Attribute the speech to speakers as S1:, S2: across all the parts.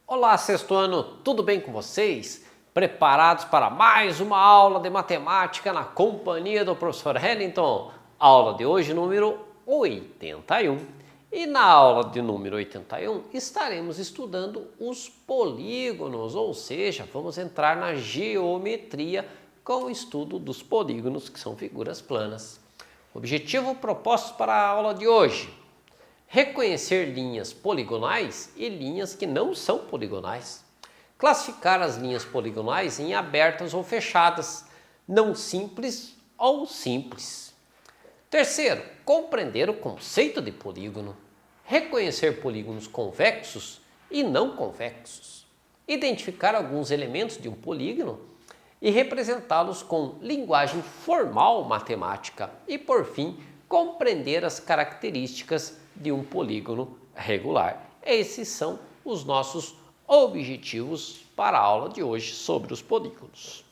S1: Olá, sexto ano, tudo bem com vocês? Preparados para mais uma aula de matemática na companhia do professor Hellington? Aula de hoje, número 81. E na aula de número 81 estaremos estudando os polígonos, ou seja, vamos entrar na geometria com o estudo dos polígonos, que são figuras planas. Objetivo proposto para a aula de hoje: reconhecer linhas poligonais e linhas que não são poligonais. Classificar as linhas poligonais em abertas ou fechadas, não simples ou simples. Terceiro, compreender o conceito de polígono. Reconhecer polígonos convexos e não convexos. Identificar alguns elementos de um polígono e representá-los com linguagem formal matemática. E, por fim, compreender as características de um polígono regular. Esses são os nossos objetivos para a aula de hoje sobre os polígonos.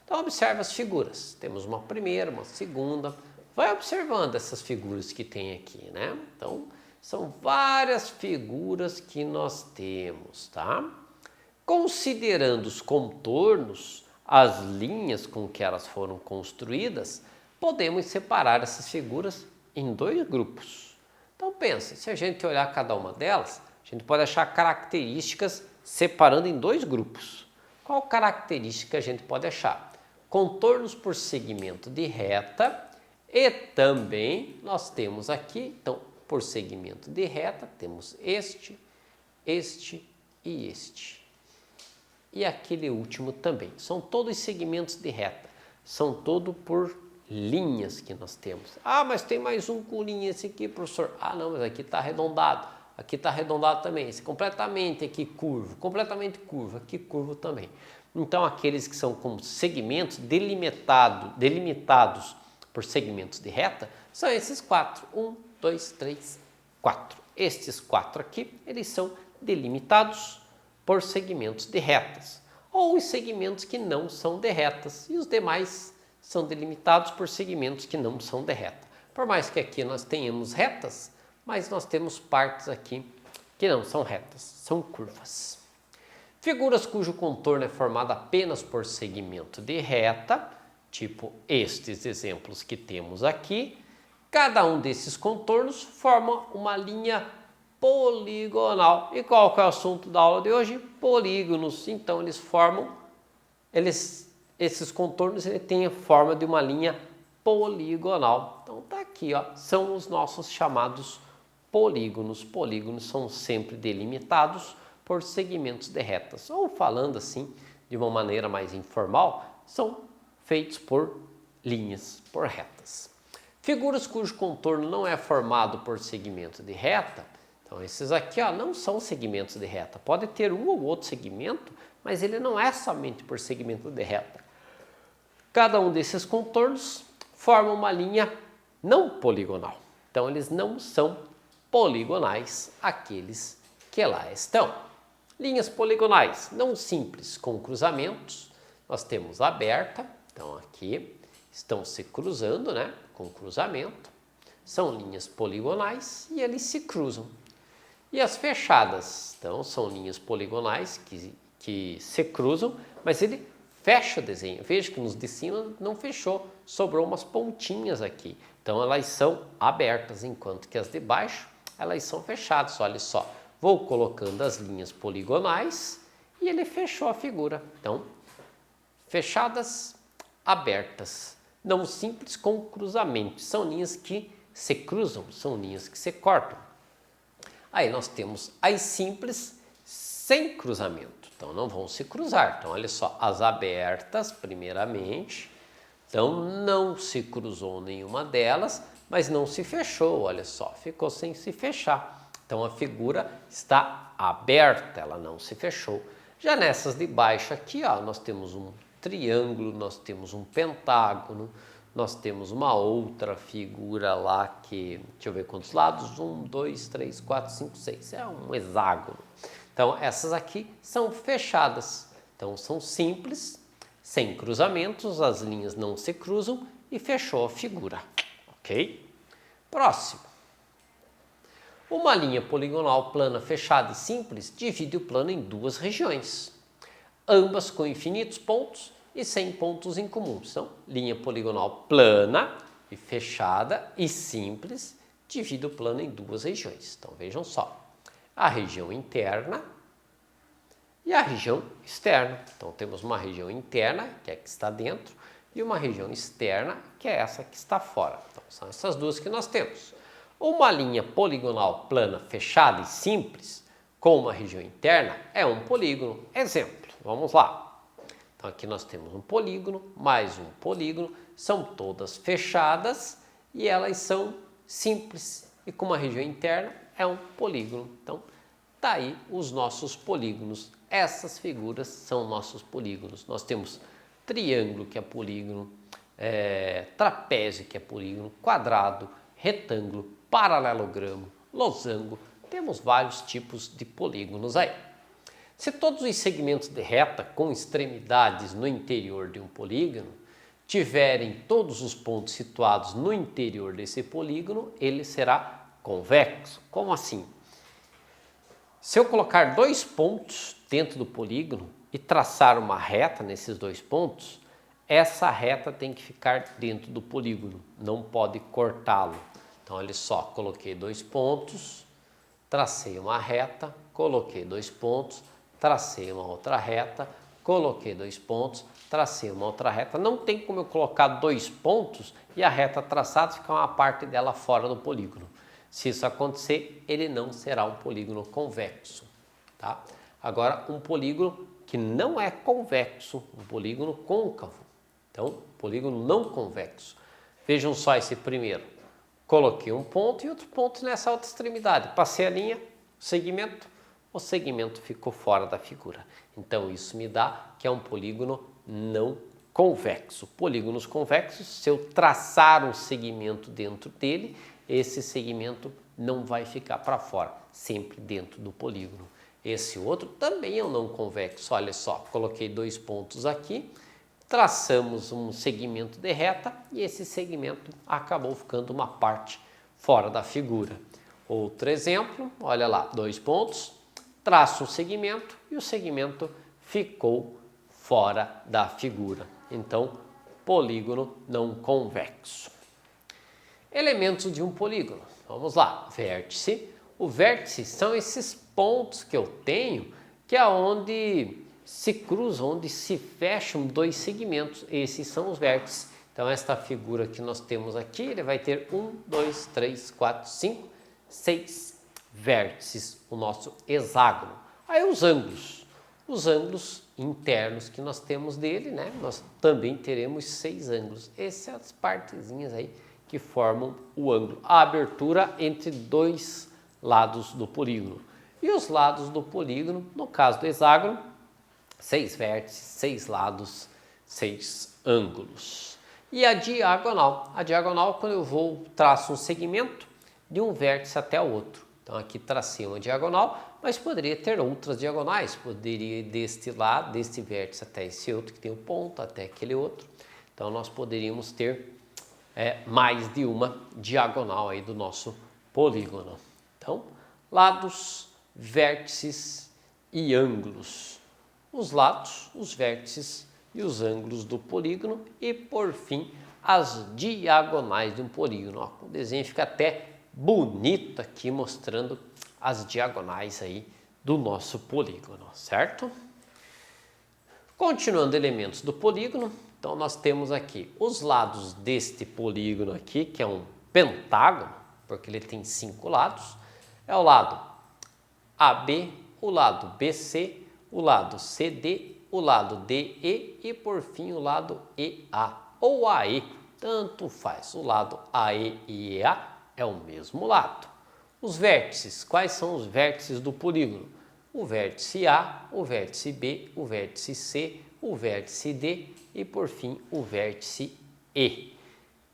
S1: Então, observe as figuras. Temos uma primeira, uma segunda. Vai observando essas figuras que tem aqui, né? Então, são várias figuras que nós temos, tá? Considerando os contornos, as linhas com que elas foram construídas, podemos separar essas figuras em dois grupos. Então pensa, se a gente olhar cada uma delas, a gente pode achar características separando em dois grupos. Qual característica a gente pode achar? Contornos por segmento de reta e também nós temos aqui, então, por segmento de reta, temos este e este. E aquele último também. São todos segmentos de reta, são todos por linhas que nós temos. Ah, mas tem mais um com linha esse aqui, professor. Ah, não, mas aqui está arredondado. Aqui está arredondado também. Esse completamente aqui curvo, completamente curvo, aqui curvo também. Então, aqueles que são como segmentos delimitados por segmentos de reta, são esses quatro. 1, 2, 3, 4. Estes quatro aqui, eles são delimitados por segmentos de retas. Ou os segmentos que não são de retas. E os demais são delimitados por segmentos que não são de reta. Por mais que aqui nós tenhamos retas, mas nós temos partes aqui que não são retas, são curvas. Figuras cujo contorno é formado apenas por segmento de reta, tipo estes exemplos que temos aqui. Cada um desses contornos forma uma linha poligonal. E qual que é o assunto da aula de hoje? Polígonos. Então esses contornos têm a forma de uma linha poligonal. Então tá aqui, ó, são os nossos chamados polígonos. Polígonos são sempre delimitados por segmentos de retas. Ou falando assim, de uma maneira mais informal, são feitos por linhas, por retas. Figuras cujo contorno não é formado por segmento de reta, então esses aqui, ó, não são segmentos de reta. Pode ter um ou outro segmento, mas ele não é somente por segmento de reta. Cada um desses contornos forma uma linha não poligonal. Então, eles não são poligonais, aqueles que lá estão. Linhas poligonais não simples com cruzamentos. Nós temos aberta, então aqui estão se cruzando, né, com cruzamento. São linhas poligonais e eles se cruzam. E as fechadas, então, são linhas poligonais que se cruzam, mas ele fecha o desenho. Veja que nos de cima não fechou, sobrou umas pontinhas aqui. Então elas são abertas, enquanto que as de baixo, elas são fechadas. Olha só, vou colocando as linhas poligonais e ele fechou a figura. Então, fechadas, abertas, não simples com cruzamento. São linhas que se cruzam, são linhas que se cortam. Aí nós temos as simples sem cruzamento. Então, não vão se cruzar. Então, olha só, as abertas, primeiramente, então não se cruzou nenhuma delas, mas não se fechou, olha só, ficou sem se fechar. Então, a figura está aberta, ela não se fechou. Já nessas de baixo aqui, ó, nós temos um triângulo, nós temos um pentágono, nós temos uma outra figura lá que, deixa eu ver quantos lados, 1, 2, 3, 4, 5, 6, é um hexágono. Então, essas aqui são fechadas, então são simples, sem cruzamentos, as linhas não se cruzam e fechou a figura, ok? Próximo. Uma linha poligonal plana fechada e simples divide o plano em duas regiões, ambas com infinitos pontos e sem pontos em comum. Então, linha poligonal plana e fechada e simples divide o plano em duas regiões. Então, vejam só, a região interna e a região externa. Então, temos uma região interna, que é a que está dentro, e uma região externa, que é essa que está fora. Então, são essas duas que nós temos. Uma linha poligonal plana fechada e simples com uma região interna é um polígono. Exemplo, vamos lá. Então, aqui nós temos um polígono, mais um polígono, são todas fechadas e elas são simples. E com uma região interna é um polígono. Então, tá aí os nossos polígonos. Essas figuras são nossos polígonos. Nós temos triângulo, que é polígono, trapézio, que é polígono, quadrado, retângulo, paralelogramo, losango. Temos vários tipos de polígonos aí. Se todos os segmentos de reta com extremidades no interior de um polígono tiverem todos os pontos situados no interior desse polígono, ele será convexo. Como assim? Se eu colocar dois pontos dentro do polígono e traçar uma reta nesses dois pontos, essa reta tem que ficar dentro do polígono, não pode cortá-lo. Então, olha só, coloquei dois pontos, tracei uma reta, coloquei dois pontos, tracei uma outra reta, coloquei dois pontos, tracei uma outra reta. Não tem como eu colocar dois pontos e a reta traçada ficar uma parte dela fora do polígono. Se isso acontecer, ele não será um polígono convexo, tá? Agora, um polígono que não é convexo, um polígono côncavo. Então, polígono não convexo. Vejam só esse primeiro. Coloquei um ponto e outro ponto nessa outra extremidade. Passei a linha, o segmento ficou fora da figura. Então, isso me dá que é um polígono não convexo. Polígonos convexos, se eu traçar um segmento dentro dele, esse segmento não vai ficar para fora, sempre dentro do polígono. Esse outro também é um não convexo. Olha só, coloquei dois pontos aqui, traçamos um segmento de reta e esse segmento acabou ficando uma parte fora da figura. Outro exemplo, olha lá, dois pontos, traço um segmento e o segmento ficou fora da figura. Então, polígono não convexo. Elementos de um polígono. Vamos lá, vértice. O vértice são esses pontos que eu tenho, que é onde se cruzam, onde se fecham dois segmentos. Esses são os vértices. Então, esta figura que nós temos aqui, ele vai ter 1, 2, 3, 4, 5, 6 vértices, o nosso hexágono. Aí os ângulos internos que nós temos dele, né? Nós também teremos 6 ângulos. Essas são as partezinhas aí que formam o ângulo, a abertura entre dois lados do polígono. E os lados do polígono, no caso do hexágono, 6 vértices, 6 lados, 6 ângulos. E a diagonal? A diagonal, quando eu traço um segmento de um vértice até o outro. Então, aqui tracei uma diagonal, mas poderia ter outras diagonais. Poderia ir deste lado, deste vértice até esse outro, que tem o ponto, até aquele outro. Então, nós poderíamos ter mais de uma diagonal aí do nosso polígono. Então, lados, vértices e ângulos. Os lados, os vértices e os ângulos do polígono e, por fim, as diagonais de um polígono. Ó, o desenho fica até bonito aqui, mostrando as diagonais aí do nosso polígono, certo? Continuando elementos do polígono, então nós temos aqui os lados deste polígono aqui, que é um pentágono, porque ele tem 5 lados. É o lado AB, o lado BC, o lado CD, o lado DE e, por fim, o lado EA ou AE. Tanto faz, o lado AE e EA é o mesmo lado. Os vértices, quais são os vértices do polígono? O vértice A, o vértice B, o vértice C, o vértice D e, por fim, o vértice E.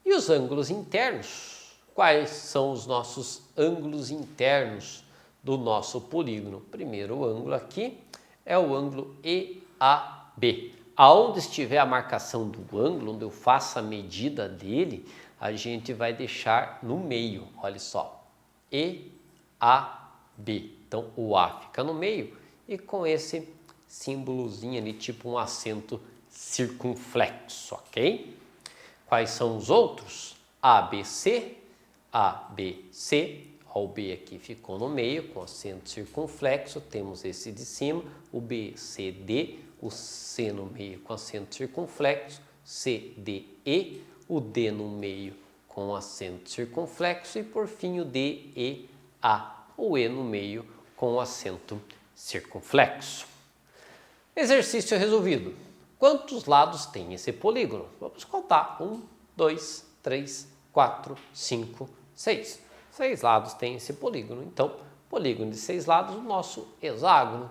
S1: E os ângulos internos? Quais são os nossos ângulos internos do nosso polígono? Primeiro ângulo aqui é o ângulo EAB. Aonde estiver a marcação do ângulo, onde eu faço a medida dele, a gente vai deixar no meio, olha só, E, A, B. Então, o A fica no meio e com esse símbolozinho ali, tipo um acento circunflexo, ok? Quais são os outros? A, B, C, A, B, C. O B aqui ficou no meio com acento circunflexo, temos esse de cima, o B, C, D, o C no meio com acento circunflexo, C, D, E, o D no meio com acento circunflexo e por fim o D, E, A, o E no meio com acento circunflexo. Exercício resolvido. Quantos lados tem esse polígono? Vamos contar. 1, 2, 3, 4, 5, 6. 6 lados tem esse polígono. Então, polígono de 6 lados, o nosso hexágono.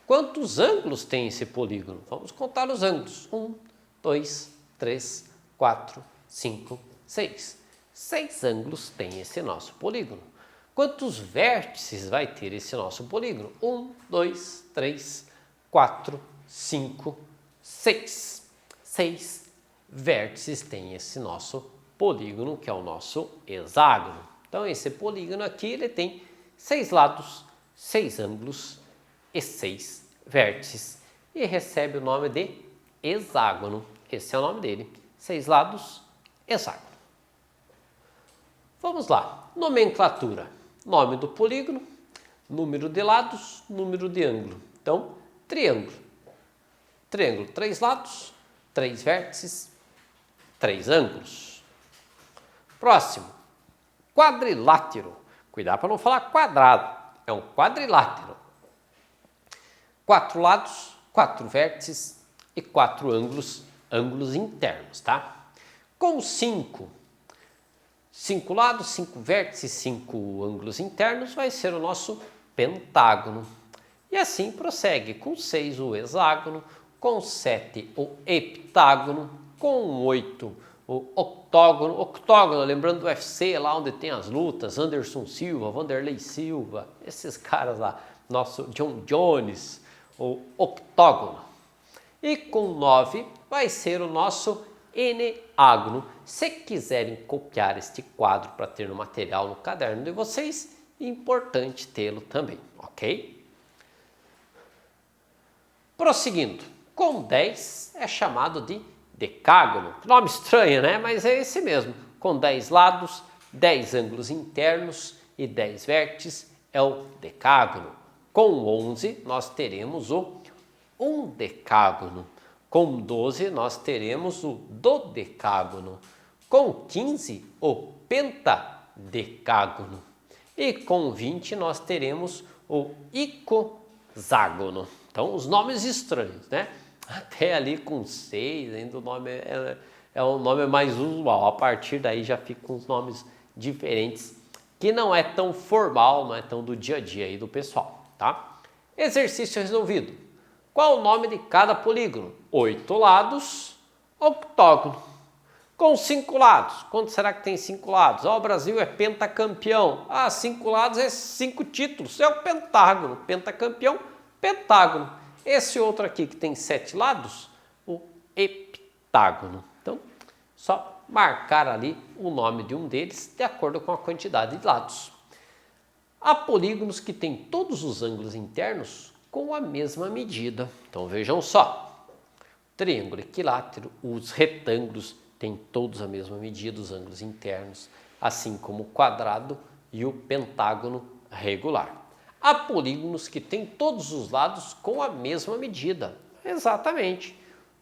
S1: Quantos ângulos tem esse polígono? Vamos contar os ângulos. 1, 2, 3, 4, 5, 6. 6 ângulos tem esse nosso polígono. Quantos vértices vai ter esse nosso polígono? 1, 2, 3, 4, 5, 6. 6 vértices tem esse nosso polígono, que é o nosso hexágono. Então, esse polígono aqui, ele tem 6 lados, 6 ângulos e 6 vértices. E recebe o nome de hexágono. Esse é o nome dele. 6 lados, hexágono. Vamos lá. Nomenclatura. Nome do polígono, número de lados, número de ângulo. Então, triângulo. Triângulo, 3 lados, 3 vértices, 3 ângulos. Próximo. Quadrilátero. Cuidado para não falar quadrado. É um quadrilátero. 4 lados, 4 vértices e 4 ângulos, ângulos internos, tá? Com 5 lados, 5 vértices, 5 ângulos internos, vai ser o nosso pentágono. E assim prossegue. Com 6 o hexágono, com 7 o heptágono, com 8 o octógono. Octógono, lembrando do UFC, lá onde tem as lutas, Anderson Silva, Vanderlei Silva, esses caras lá, nosso John Jones, o octógono. E com 9 vai ser o nosso eneágono. Se quiserem copiar este quadro para ter no material no caderno de vocês, é importante tê-lo também, ok? Prosseguindo, com 10 é chamado de decágono. Nome estranho, né? Mas é esse mesmo. Com 10 lados, 10 ângulos internos e 10 vértices é o decágono. Com 11 nós teremos o undecágono. Com 12 nós teremos o dodecágono. Com 15 o pentadecágono. E com 20 nós teremos o icozágono. Então, os nomes estranhos, né? Até ali com 6, ainda o nome é o nome mais usual. A partir daí já ficam os nomes diferentes, que não é tão formal, não é tão do dia a dia aí do pessoal, tá? Exercício resolvido. Qual o nome de cada polígono? 8 lados, octógono. Com 5 lados. Quanto será que tem 5 lados? O Brasil é pentacampeão. 5 lados é 5 títulos. É o pentágono. Pentacampeão, pentágono. Esse outro aqui que tem 7 lados, o heptágono. Então, só marcar ali o nome de um deles de acordo com a quantidade de lados. Há polígonos que têm todos os ângulos internos com a mesma medida. Então, vejam só. Triângulo equilátero, os retângulos têm todos a mesma medida, os ângulos internos, assim como o quadrado e o pentágono regular. Há polígonos que têm todos os lados com a mesma medida. Exatamente.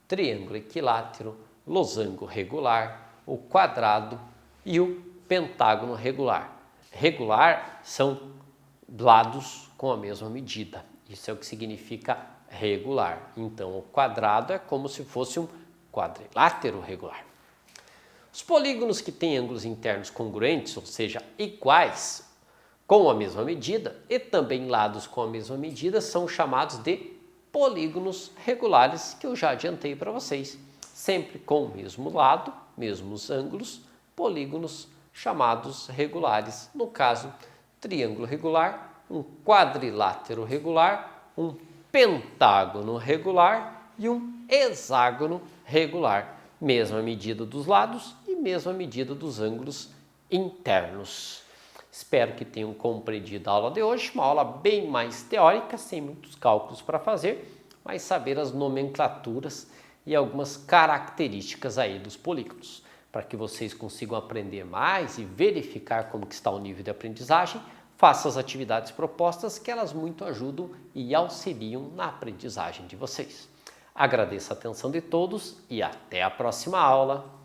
S1: Triângulo equilátero, losango regular, o quadrado e o pentágono regular. Regular são lados com a mesma medida. Isso é o que significa regular. Então, o quadrado é como se fosse um quadrilátero regular. Os polígonos que têm ângulos internos congruentes, ou seja, iguais, com a mesma medida e também lados com a mesma medida são chamados de polígonos regulares, que eu já adiantei para vocês. Sempre com o mesmo lado, mesmos ângulos, polígonos chamados regulares. No caso, triângulo regular, um quadrilátero regular, um pentágono regular e um hexágono regular. Mesma medida dos lados e mesmo a medida dos ângulos internos. Espero que tenham compreendido a aula de hoje, uma aula bem mais teórica, sem muitos cálculos para fazer, mas saber as nomenclaturas e algumas características aí dos polígonos, para que vocês consigam aprender mais e verificar como que está o nível de aprendizagem. Faça as atividades propostas, que elas muito ajudam e auxiliam na aprendizagem de vocês. Agradeço a atenção de todos e até a próxima aula.